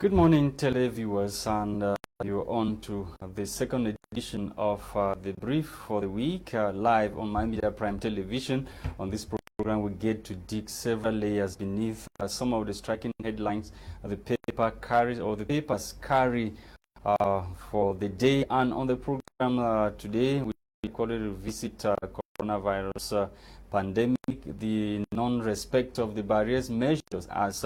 Good morning, televiewers, and you're on to the second edition of The Brief for the week, live on My Media Prime Television. On this program, we get to dig several layers beneath some of the striking headlines the papers carry for the day. And on the program today, we call it Revisit Coronavirus Pandemic, the non-respect of the barriers measures as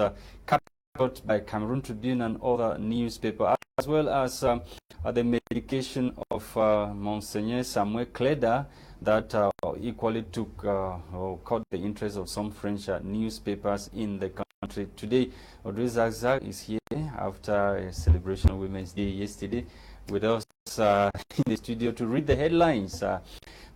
by Cameroon Tribune and other newspapers, as well as the medication of Monseigneur Samuel Kleda that equally took or caught the interest of some French newspapers in the country. Today, Audrey Zagzag is here after a celebration of Women's Day yesterday with us in the studio to read the headlines for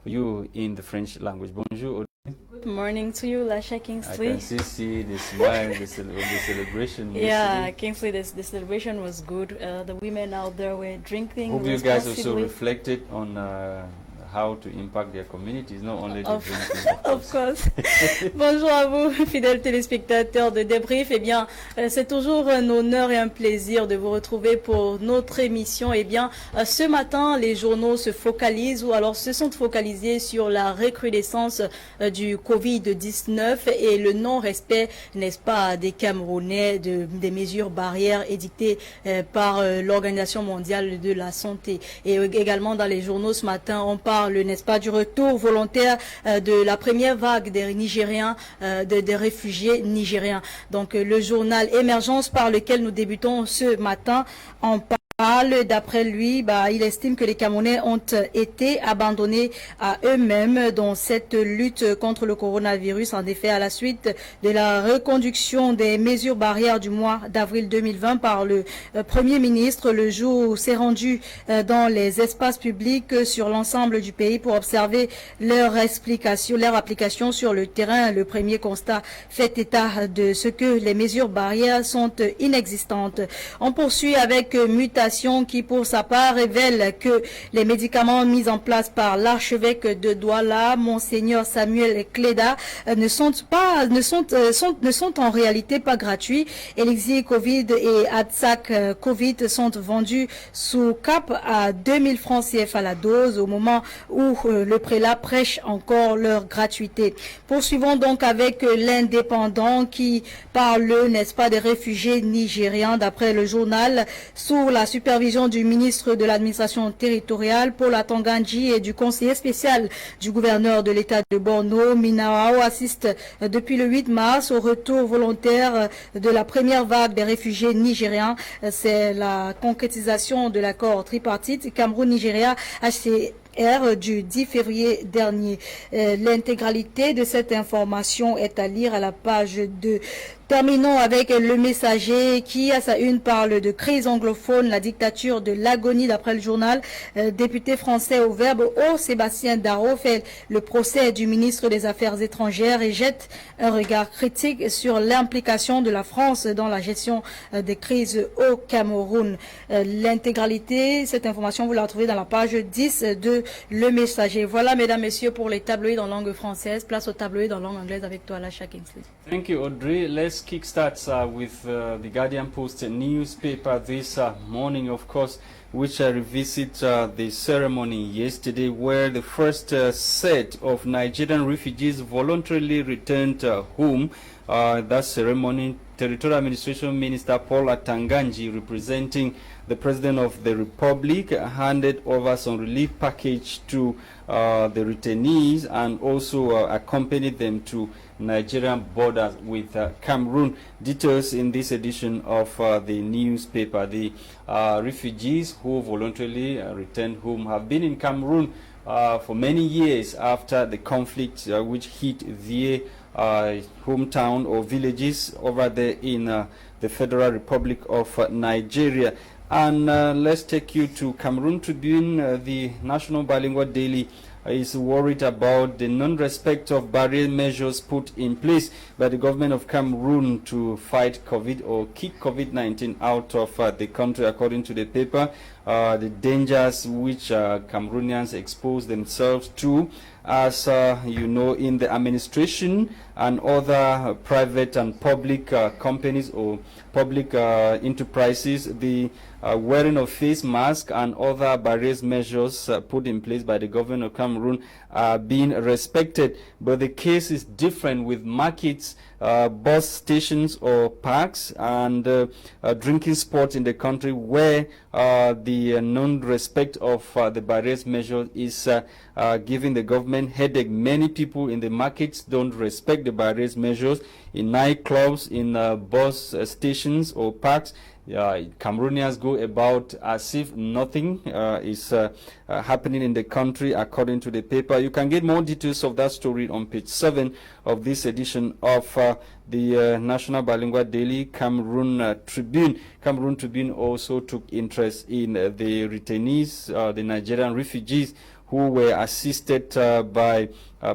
you in the French language. Bonjour, Audrey. Good morning to you, Lasha Kingsley. I can see the smile of the celebration. Yeah, Kingsley, the celebration was good. The women out there were drinking. Hope you guys also reflected on how to impact their communities, not only the drinking. Of course. Bonjour à vous, fidèles téléspectateurs de Débrief. Eh bien, c'est toujours un honneur et un plaisir de vous retrouver pour notre émission. Eh bien, ce matin, les journaux se focalisent ou alors se sont focalisés sur la recrudescence du Covid-19 et le non-respect, n'est-ce pas, des Camerounais des mesures barrières édictées par l'Organisation mondiale de la santé. Et également dans les journaux ce matin, on parle, n'est-ce pas, du retour volontaire de la première vague des Nigériens, des réfugiés nigériens. Donc le journal Émergence par lequel nous débutons ce matin en parle. D'après lui, il estime que les Camerounais ont été abandonnés à eux-mêmes dans cette lutte contre le coronavirus. En effet, à la suite de la reconduction des mesures barrières du mois d'avril 2020 par le Premier ministre, le jour s'est rendu dans les espaces publics sur l'ensemble du pays pour observer leur application sur le terrain. Le premier constat fait état de ce que les mesures barrières sont inexistantes. On poursuit avec mutation qui, pour sa part, révèle que les médicaments mis en place par l'archevêque de Douala, Monseigneur Samuel Kleda, ne sont en réalité pas gratuits. Elixir Covid et Adsac Covid sont vendus sous cap à 2000 francs CFA la dose au moment où le prélat prêche encore leur gratuité. Poursuivons donc avec l'Indépendant qui parle, n'est-ce pas, des réfugiés nigériens. D'après le journal, sous la supervision du ministre de l'administration territoriale, Paul Atanganji, et du conseiller spécial du gouverneur de l'État de Borno, Minao, assiste depuis le 8 mars au retour volontaire de la première vague des réfugiés nigériens. C'est la concrétisation de l'accord tripartite Cameroun-Nigeria HCR du 10 février dernier. L'intégralité de cette information est à lire à la page 2. Terminons avec Le Messager qui, à sa une, parle de crise anglophone, la dictature de l'agonie d'après le journal. Député français au Verbe, Sébastien Darro fait le procès du ministre des Affaires étrangères et jette un regard critique sur l'implication de la France dans la gestion des crises au Cameroun. L'intégralité, cette information, vous la retrouvez dans la page 10 de Le Messager. Voilà, mesdames, messieurs, pour les tabloïds en langue française. Place aux tabloïds en langue anglaise avec toi, Lasha Kingsley. Thank you, Audrey. Let's kickstart with the Guardian Post newspaper this morning, of course, which revisit the ceremony yesterday where the first set of Nigerian refugees voluntarily returned home. That ceremony, Territorial Administration Minister Paul Atanganji, representing the President of the Republic, handed over some relief package to the returnees and also accompanied them to Nigerian borders with Cameroon. Details in this edition of the newspaper. The refugees who voluntarily returned home have been in Cameroon for many years after the conflict which hit their hometown or villages over there in the Federal Republic of Nigeria. And let's take you to Cameroon Tribune. The National Bilingual Daily is worried about the non-respect of barrier measures put in place by the government of Cameroon to fight COVID or kick COVID-19 out of the country. According to the paper, the dangers which Cameroonians expose themselves to, as you know, in the administration and other private and public companies or public enterprises. The wearing of face masks and other barriers measures put in place by the government of Cameroon are being respected. But the case is different with markets, bus stations or parks, and drinking spots in the country where the non-respect of the barriers measure is giving the government headache. Many people in the markets don't respect the barriers measures. In nightclubs, in bus stations or parks, Cameroonians go about as if nothing is happening in the country, according to the paper. You can get more details of that story on page 7 of this edition of the National Bilingual Daily Cameroon Tribune. Cameroon Tribune also took interest in the retainees, the Nigerian refugees who were assisted by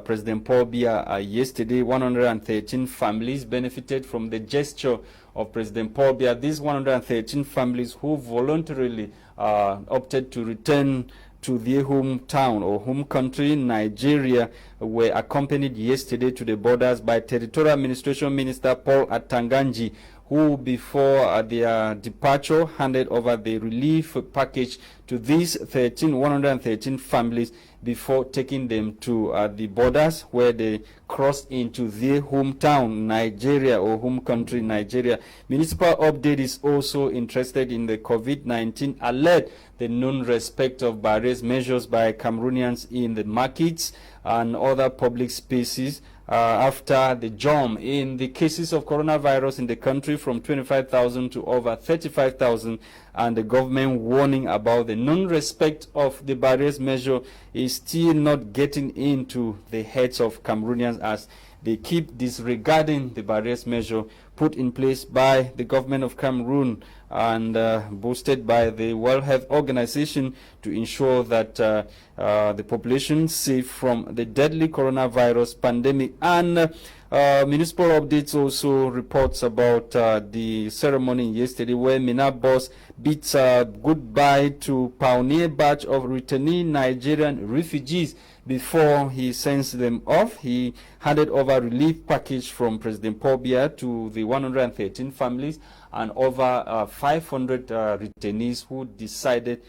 President Paul Biya yesterday. 113 families benefited from the gesture of President Paul Biya. These 113 families who voluntarily opted to return to their hometown or home country, Nigeria, were accompanied yesterday to the borders by Territorial Administration Minister Paul Atanganji, who before their departure handed over the relief package to these 113 families before taking them to the borders where they crossed into their hometown, Nigeria, or home country, Nigeria. Municipal Update is also interested in the COVID-19 alert, the non-respect of barriers measures by Cameroonians in the markets and other public spaces after the jump in the cases of coronavirus in the country from 25,000 to over 35,000, and the government warning about the non-respect of the barriers measure is still not getting into the heads of Cameroonians as they keep disregarding the barriers measure put in place by the government of Cameroon and boosted by the World Health Organization to ensure that the population is safe from the deadly coronavirus pandemic. And Municipal Updates also reports about the ceremony yesterday where Mina Boss bids goodbye to pioneer batch of returning Nigerian refugees. Before he sends them off, he handed over relief package from President Paul Biya to the 113 families and over 500 retainees who decided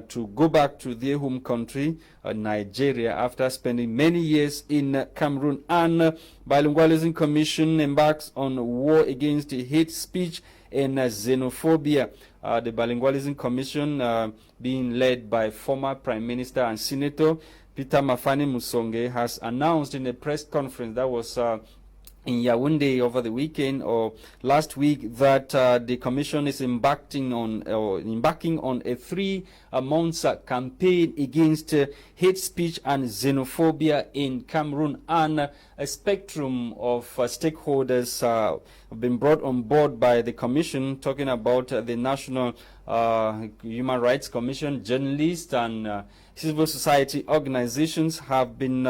to go back to their home country, Nigeria, after spending many years in Cameroon. And Bilingualism Commission embarks on war against hate speech and xenophobia. The Bilingualism Commission, being led by former Prime Minister and Senator Peter Mafani Musonge, has announced in a press conference that was in Yaoundé over the weekend or last week that the commission is embarking on a 3 months campaign against hate speech and xenophobia in Cameroon, and a spectrum of stakeholders have been brought on board by the commission, talking about the National Human Rights Commission, journalists and civil society organizations have been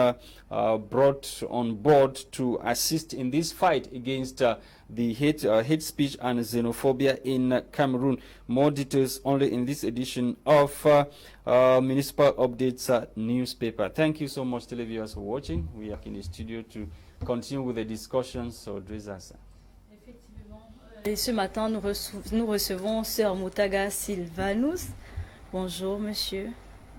brought on board to assist in this fight against the hate speech and xenophobia in Cameroon. More details only in this edition of Municipal Updates newspaper. Thank you so much, televiewers, for watching. We are in the studio to continue with the discussion. So, Drizasa. Et ce matin, nous recevons Sœur Moutaga Sylvanus. Bonjour, monsieur.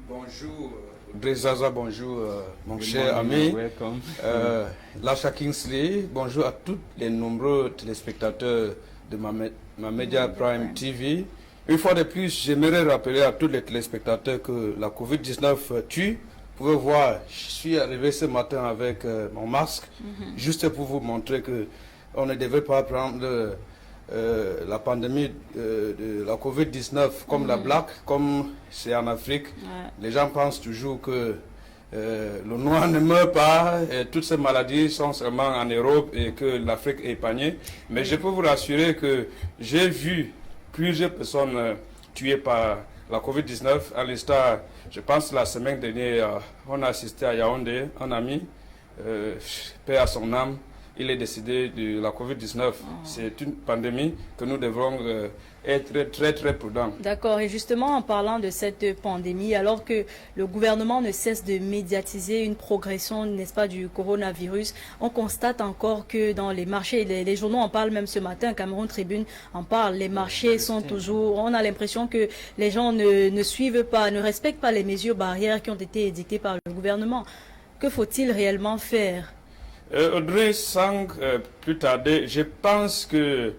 Bonjour, Drizasa, bonjour, mon cher ami. Lasha Kingsley, bonjour à tous les nombreux téléspectateurs de ma Media Prime TV. Une fois de plus, j'aimerais rappeler à tous les téléspectateurs que la COVID-19 tue. Vous pouvez voir, je suis arrivé ce matin avec mon masque, juste pour vous montrer que on ne devait pas prendre la pandémie de la COVID-19 comme la blague, comme c'est en Afrique. Les gens pensent toujours que le noir ne meurt pas, et toutes ces maladies sont seulement en Europe et que l'Afrique est épargnée. Mais je peux vous rassurer que j'ai vu plusieurs personnes tuées par la COVID-19. À l'instar, je pense la semaine dernière, on a assisté à Yaoundé, un ami, paix à son âme. il est décédé de la Covid-19. C'est une pandémie que nous devrons être très très prudents. D'accord, et justement en parlant de cette pandémie, alors que le gouvernement ne cesse de médiatiser une progression, n'est-ce pas, du coronavirus, on constate encore que dans les marchés, les journaux en parlent même ce matin, Cameroun Tribune en parle, les marchés sont toujours, on a l'impression que les gens ne suivent pas, ne respectent pas les mesures barrières qui ont été édictées par le gouvernement. Que faut-il réellement faire? Audrey, sans plus tarder, je pense que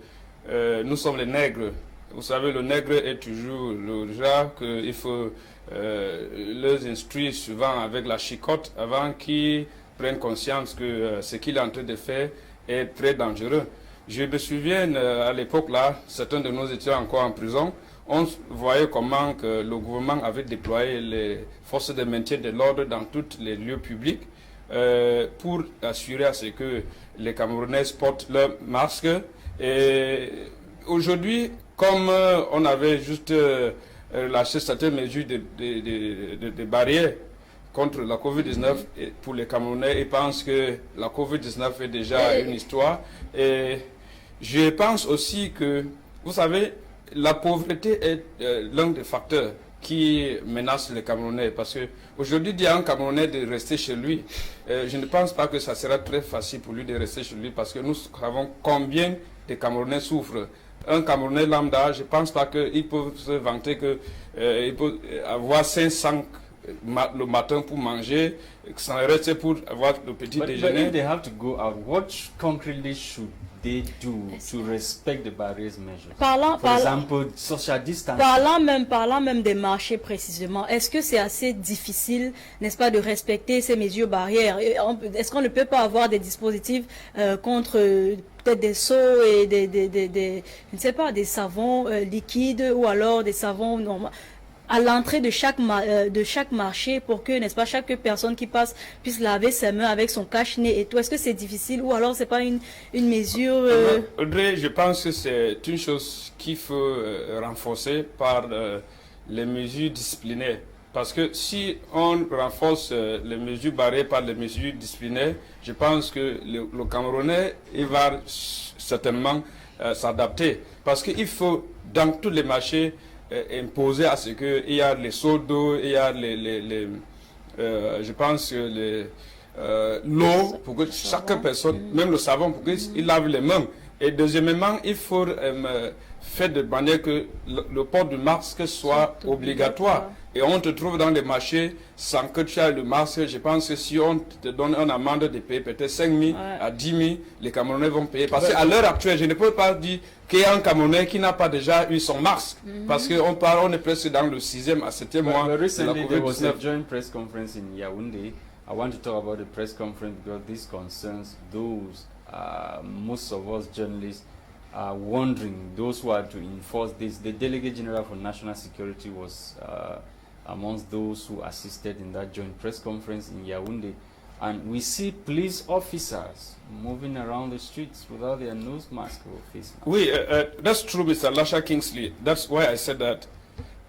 nous sommes les nègres. Vous savez, le nègre est toujours le genre qu'il faut les instruire souvent avec la chicotte avant qu'ils prennent conscience que ce qu'il est en train de faire est très dangereux. Je me souviens à l'époque là, certains de nous étaient encore en prison. On voyait comment que le gouvernement avait déployé les forces de maintien de l'ordre dans tous les lieux publics pour assurer à ce que les Camerounais portent leur masque. Et aujourd'hui, comme on avait juste lâché certaines mesures de barrières contre la Covid-19 pour les Camerounais, ils pensent que la Covid-19 est déjà une histoire. Et je pense aussi que, vous savez, la pauvreté est l'un des facteurs qui menace les Camerounais. Parce qu'aujourd'hui, dire à un Camerounais de rester chez lui, je ne pense pas que ça sera très facile pour lui de rester chez lui parce que nous savons combien de Camerounais souffrent. Un Camerounais lambda, je ne pense pas qu'il peut se vanter qu'il peut avoir 500 le matin pour manger, sans rester pour avoir le petit déjeuner. But if they have to go out, what concretely should they do to respect the barriers measures? For example, social distancing. Parlant même des marchés précisément, est-ce que c'est assez difficile, n'est-ce pas, de respecter ces mesures barrières? Est-ce qu'on ne peut pas avoir des dispositifs contre peut-être des seaux et je ne sais pas, des savons liquides ou alors des savons normaux à l'entrée de chaque marché pour que, n'est-ce pas, chaque personne qui passe puisse laver ses mains avec son cache-nez et tout. Est-ce que c'est difficile ou alors c'est pas une mesure Audrey, je pense que c'est une chose qu'il faut renforcer par les mesures disciplinaires. Parce que si on renforce les mesures barrées par les mesures disciplinaires, je pense que le Camerounais, il va certainement s'adapter. Parce qu'il faut, dans tous les marchés, imposer à ce qu'il y a les seaux d'eau, il y a je pense l'eau pour que chaque personne, même le savon, pour qu'il lave les mains. Et deuxièmement, il faut faire de manière que le port du masque soit obligatoire. Et on te trouve dans les marchés sans que tu aies le masque. Je pense que si on te donne une amende de payer peut-être 5 000 à 10 000, les Camerounais vont payer. Parce qu'à l'heure actuelle, je ne peux pas dire qu'il y a un Camerounais qui n'a pas déjà eu son masque. Parce qu'on est presque dans le 6e à 7e mois de la Recently, there was a COVID-19. joint press conference in Yaoundé. I want to talk about the press conference because this concerns those, most of us journalists are wondering, those who are to enforce this. The Delegate General for National Security was amongst those who assisted in that joint press conference in Yaoundé. And we see police officers moving around the streets without their nose mask or face mask. Oui, that's true, Mr. Lasha Kingsley. That's why I said that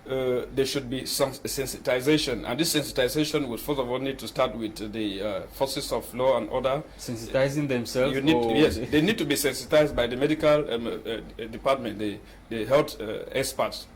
there should be some sensitization. And this sensitization would first of all need to start with the forces of law and order. Sensitizing themselves? Yes, they need to be sensitized by the medical department, the health experts,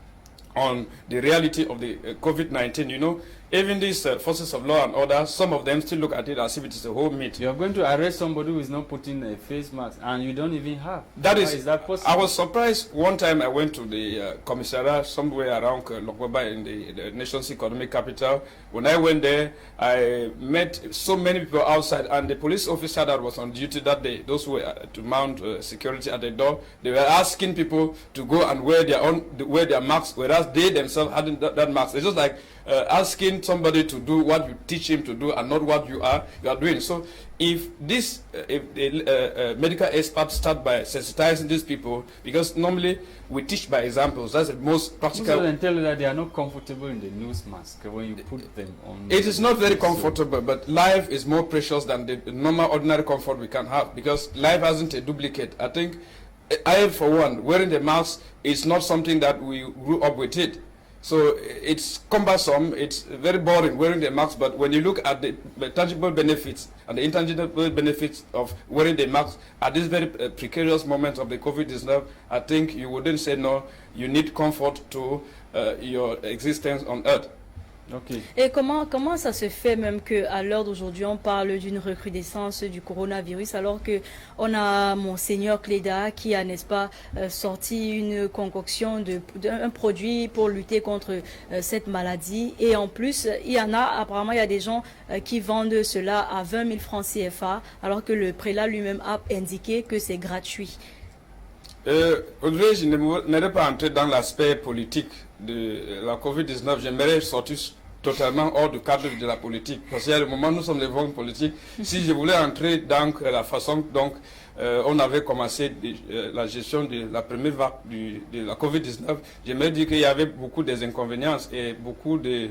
on the reality of the COVID-19. You know, even these forces of law and order, some of them still look at it as if it is a whole myth. You are going to arrest somebody who is not putting a face mask and you don't even have. How is that possible? I was surprised one time I went to the commissariat somewhere around Lokweba in the nation's economic capital. When I went there, I met so many people outside, and the police officer that was on duty that day, those who were to mount security at the door, they were asking people to go and wear their masks, whereas they themselves hadn't that mask. It's just like asking somebody to do what you teach him to do and not what you are doing. So if this medical experts start by sensitizing these people, because normally we teach by examples, that's the most practical. Most tell you that they are not comfortable in the nose mask when you put them on. It is not very comfortable, but life is more precious than the normal ordinary comfort we can have, because life hasn't a duplicate. I think I, for one, wearing the mask is not something that we grew up with it. So it's cumbersome, it's very boring wearing the mask, but when you look at the tangible benefits and the intangible benefits of wearing the mask at this very precarious moment of the COVID-19, I think you wouldn't say no, you need comfort to your existence on earth. Okay. Et comment ça se fait même qu'à l'heure d'aujourd'hui on parle d'une recrudescence du coronavirus alors que on a Monseigneur Cléda qui a, n'est-ce pas, sorti une concoction d'un produit pour lutter contre cette maladie, et en plus apparemment il y a des gens qui vendent cela à 20 000 francs CFA alors que le prélat lui-même a indiqué que c'est gratuit. Audrey, je n'aimerais pas entrer dans l'aspect politique de la COVID-19. J'aimerais sortir totalement hors du cadre de la politique. Parce qu'il y a le moment où nous sommes les hommes politiques. Si je voulais entrer dans la façon dont on avait commencé la gestion de la première vague de la COVID-19, j'aimerais dire qu'il y avait beaucoup d'inconvénients et beaucoup de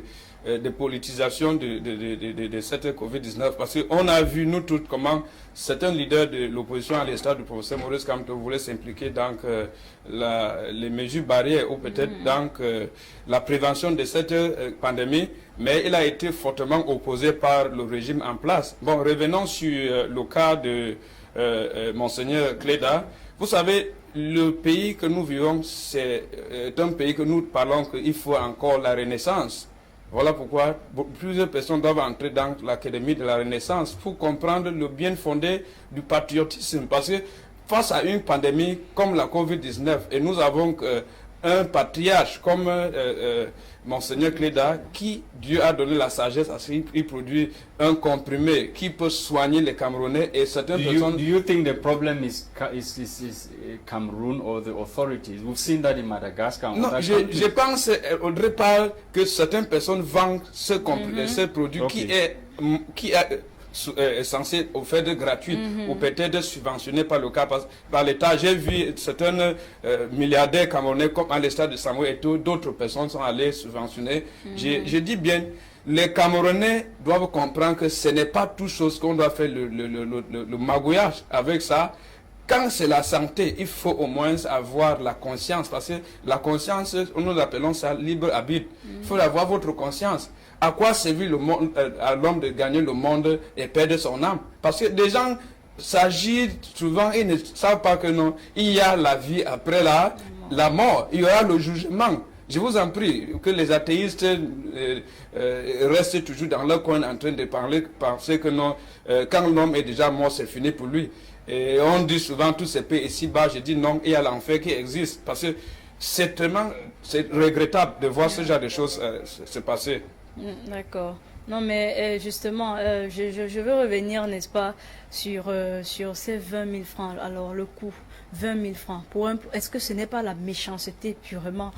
politisation de cette COVID-19, parce qu'on a vu, nous tous, comment certains leaders de l'opposition à l'instar du professeur Maurice Kamto voulaient s'impliquer dans les mesures barrières ou peut-être dans la prévention de cette pandémie, mais il a été fortement opposé par le régime en place. Bon, revenons sur le cas de Monseigneur Cléda. Vous savez, le pays que nous vivons, c'est un pays que nous parlons qu'il faut encore la renaissance. Voilà pourquoi plusieurs personnes doivent entrer dans l'Académie de la Renaissance pour comprendre le bien fondé du patriotisme. Parce que face à une pandémie comme la COVID-19, et nous avons un patriarche comme Monseigneur Cléda, qui Dieu a donné la sagesse à ce qu'il produit un comprimé qui peut soigner les Camerounais, et certaines personnes... Do you think the problem is Cameroon or the authorities? We've seen that in Madagascar. Non, je pense, Audrey parle que certaines personnes vendent ce produit qui est censé offrir gratuit ou peut-être subventionné par le cas par l'État. J'ai vu certains milliardaires camerounais comme à l'État de Samuel Eto'o, d'autres personnes sont allées subventionner. Je dis bien, les Camerounais doivent comprendre que ce n'est pas toute chose qu'on doit faire le magouillage avec ça. Quand c'est la santé, il faut au moins avoir la conscience, parce que la conscience, nous appelons ça libre arbitre. Il faut avoir votre conscience. À quoi servit à l'homme de gagner le monde et perdre son âme? Parce que des gens s'agitent souvent et ne savent pas que non, il y a la vie après la mort, il y aura le jugement. Je vous en prie, que les athéistes restent toujours dans leur coin en train de penser que non, quand l'homme est déjà mort, c'est fini pour lui. Et on dit souvent tous ces pays ici-bas, je dis non, il y a l'enfer qui existe. Parce que c'est regrettable de voir ce genre de choses se passer. D'accord. Non, mais justement, je veux revenir, n'est-ce pas, sur ces 20 000 francs. Alors, le coût, 20 000 francs. Est-ce que ce n'est pas la méchanceté purement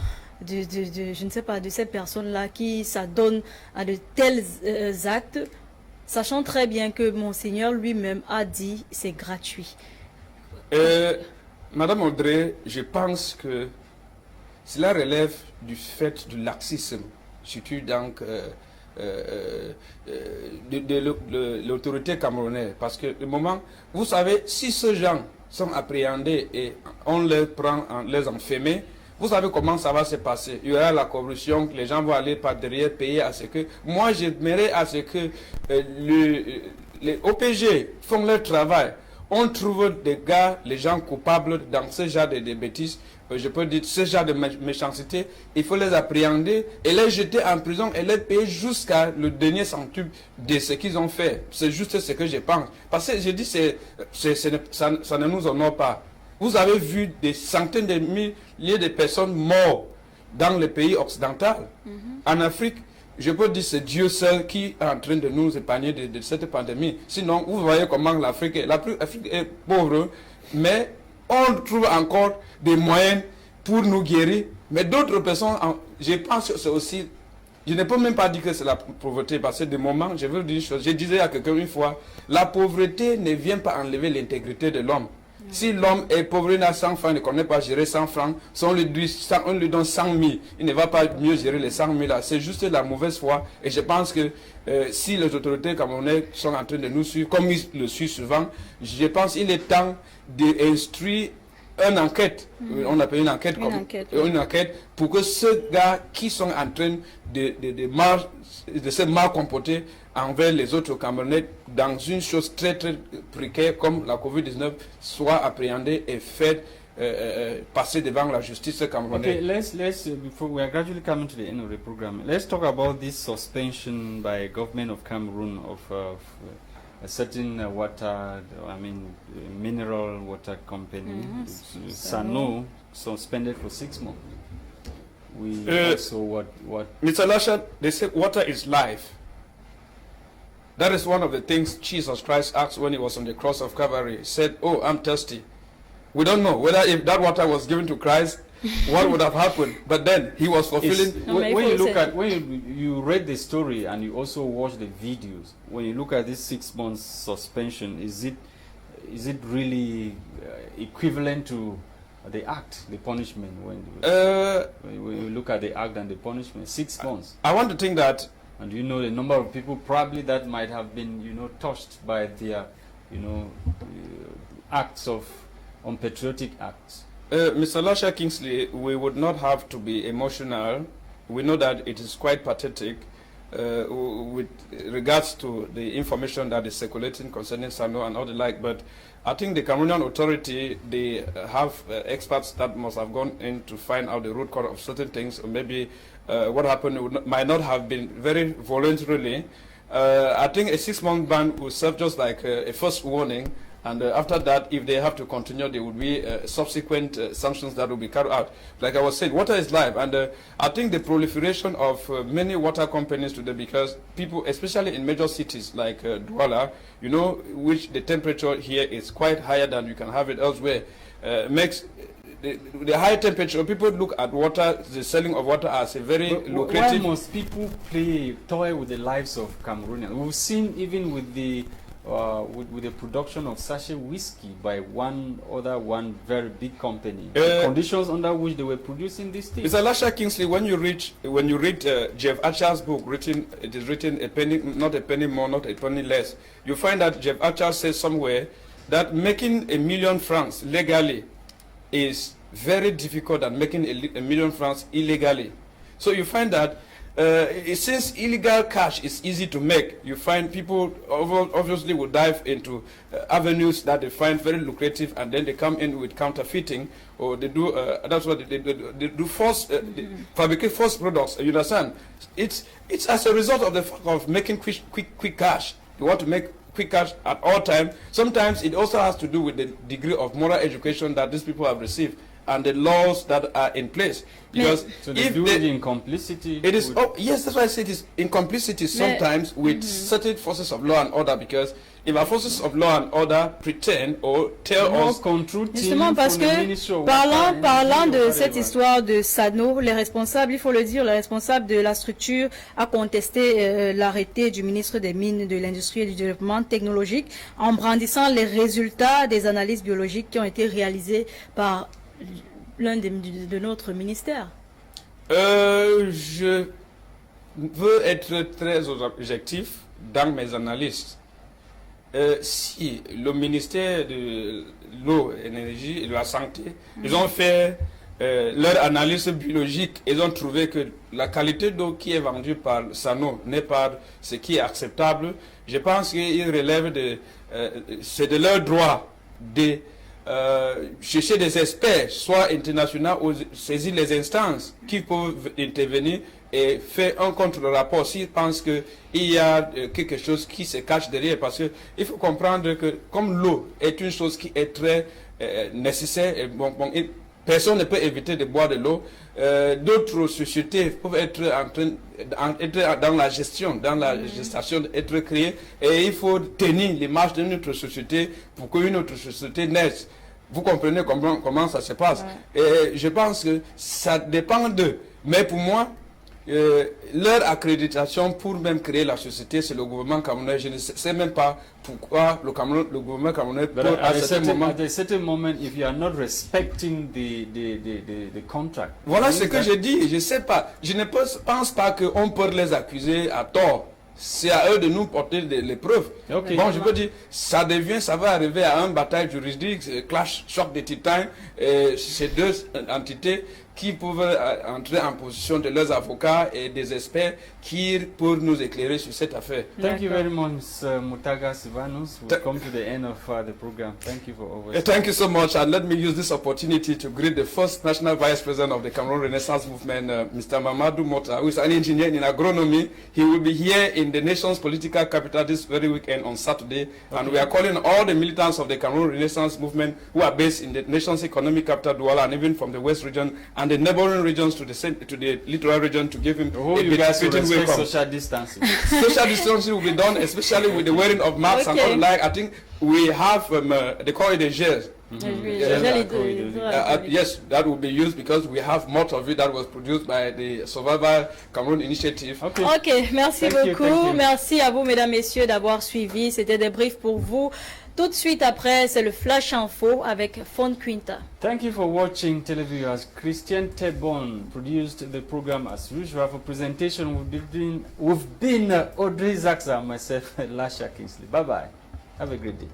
je ne sais pas, de ces personnes-là qui s'adonnent à de tels actes, sachant très bien que Monseigneur lui-même a dit c'est gratuit? Madame Audrey, je pense que cela relève du fait du laxisme, surtout donc de l'autorité camerounaise. Parce que le moment, vous savez, si ces gens sont appréhendés et on les prend, les enfermer, vous savez comment ça va se passer. Il y aura la corruption, les gens vont aller par derrière payer à ce que... Moi, j'aimerais à ce que les OPG font leur travail. On trouve des gars, les gens coupables dans ce genre de bêtises, je peux dire ce genre de méchanceté, il faut les appréhender et les jeter en prison et les payer jusqu'à le dernier centime de ce qu'ils ont fait. C'est juste ce que je pense. Parce que je dis, ça ne nous honore pas. Vous avez vu des centaines de milliers de personnes mortes dans les pays occidentaux. En Afrique, je peux dire que c'est Dieu seul qui est en train de nous épargner de cette pandémie. Sinon, vous voyez comment l'Afrique est pauvre, mais on trouve encore des moyens pour nous guérir. Mais d'autres personnes, je pense que c'est aussi... Je ne peux même pas dire que c'est la pauvreté, parce que de moment, je veux dire une chose. Je disais à quelqu'un une fois, la pauvreté ne vient pas enlever l'intégrité de l'homme. Si l'homme est pauvre, il a 100 francs, il ne connaît pas gérer 100 francs, si on lui donne 100 000, il ne va pas mieux gérer les 100 000 là. C'est juste la mauvaise foi. Et je pense que si les autorités camerounaises sont en train de nous suivre, comme ils le suivent souvent, je pense qu'il est temps d'instruire une enquête, on appelle une enquête, une enquête pour que ceux gars qui sont en train de se mal comporter envers les autres Camerounais dans une chose très très précaire comme la COVID-19 soient appréhendés et faits passer devant la justice camerounaise. Okay, let's before we are gradually coming to the end of the program, let's talk about this suspension by government of Cameroon of a certain mineral water company, Sano, suspended for 6 months. So what? Mr. Lasha, they say water is life. That is one of the things Jesus Christ asked when he was on the cross of Calvary. He said, "Oh, I'm thirsty." We don't know whether if that water was given to Christ, what would have happened. But then he was fulfilling. When you read the story and you also watch the videos, when you look at this 6 months suspension, is it really equivalent to the act, the punishment? When you look at the act and the punishment, 6 months. I want to think that. And you know the number of people probably that might have been touched by their acts of unpatriotic acts. Mr. Lasha Kingsley, we would not have to be emotional. We know that it is quite pathetic with regards to the information that is circulating concerning Sano and all the like, but I think the Cameroonian authority, they have experts that must have gone in to find out the root cause of certain things, or maybe what happened might not have been very voluntarily. I think a 6-month ban will serve just like a first warning. And after that, if they have to continue, there will be subsequent sanctions that will be carried out. Like I was saying, water is life. And I think the proliferation of many water companies today, because people, especially in major cities like Douala, which the temperature here is quite higher than you can have it elsewhere, makes the high temperature, people look at water, the selling of water as a very lucrative. Why must people toy with the lives of Cameroonians? We've seen even with the production of sachet whiskey by one very big company, the conditions under which they were producing these things. Mr. Lasha Kingsley, when you read Jeff Archer's book, it is written a penny, not a penny more, not a penny less. You find that Jeff Archer says somewhere that making £1 million legally is very difficult than making £1 million illegally. So you find that since illegal cash is easy to make, you find people obviously will dive into avenues that they find very lucrative, and then they come in with counterfeiting, or they do that's what they do false, fabricate false products. You understand? It's as a result of making quick cash. You want to make quick cash at all time. Sometimes it also has to do with the degree of moral education that these people have received and the laws that are in place. Because so they do it in complicity. It is yes, that's why I say it is in complicity sometimes with certain forces of law and order. Because if our forces of law and order pretend or tell us, justement parce que parlant de cette histoire de Sano, les responsables, il faut le dire, les responsables de la structure a contesté l'arrêté du ministre des Mines, de l'Industrie et du Développement technologique en brandissant les résultats des analyses biologiques qui ont été réalisées par l'un de notre ministère. Je veux être très objectif dans mes analyses. Si le ministère de l'eau, l'énergie et de la santé, ils ont fait leur analyse biologique, ils ont trouvé que la qualité d'eau qui est vendue par Sano n'est pas ce qui est acceptable. Je pense qu'ils relèvent c'est de leur droit de chercher des experts, soit internationaux, ou saisir les instances qui peuvent intervenir et faire un contre-rapport s'ils pensent qu'il y a quelque chose qui se cache derrière. Parce qu'il faut comprendre que comme l'eau est une chose qui est très nécessaire, personne ne peut éviter de boire de l'eau. D'autres sociétés peuvent être dans la gestion, dans la gestation, être créées, et il faut tenir l'image de notre société pour qu'une autre société naisse. Vous comprenez comment ça se passe. Et je pense que ça dépend d'eux. Mais pour moi, leur accréditation pour même créer la société, c'est le gouvernement camerounais. Je ne sais même pas pourquoi le gouvernement camerounais peut à un certain moment, if you are not respecting the contract. Voilà ce que je dis. Je sais pas. Je ne pense pas qu'on peut les accuser à tort. c'est à eux de nous porter les preuves. Okay. Bon, je veux dire, ça va arriver à une bataille juridique, clash, choc de titans, ces deux entités qui peuvent entrer en position de leurs avocats et des experts qui peuvent nous éclairer sur cette affaire. Thank you very much, Mutaga Sivanus. We've come to the end of the program. Thank you for always. Thank you so much, and let me use this opportunity to greet the first National Vice President of the Cameroon Renaissance Movement, Mr. Mamadou Mota, who is an engineer in agronomy. He will be here in the nation's political capital this very weekend on Saturday, and we are calling all the militants of the Cameroon Renaissance Movement who are based in the nation's economic capital, Douala, and even from the West region and the neighboring regions to the littoral region to give him a big welcome. Social distancing. Social distancing will be done, especially with the wearing of masks and all. Like I think we have they call it the gels. Yes, that will be used because we have much of it that was produced by the Survival Cameroon Initiative. Ok, merci beaucoup. Merci à vous, mesdames, messieurs, d'avoir suivi. C'était des briefs pour vous. Tout de suite après, c'est le Flash Info avec Fon Quinta. Thank you for watching televiewers. Christian Tebon produced the program as usual. For presentation, we've been Audrey Zaxa, myself, Lasha Kingsley. Bye-bye. Have a great day.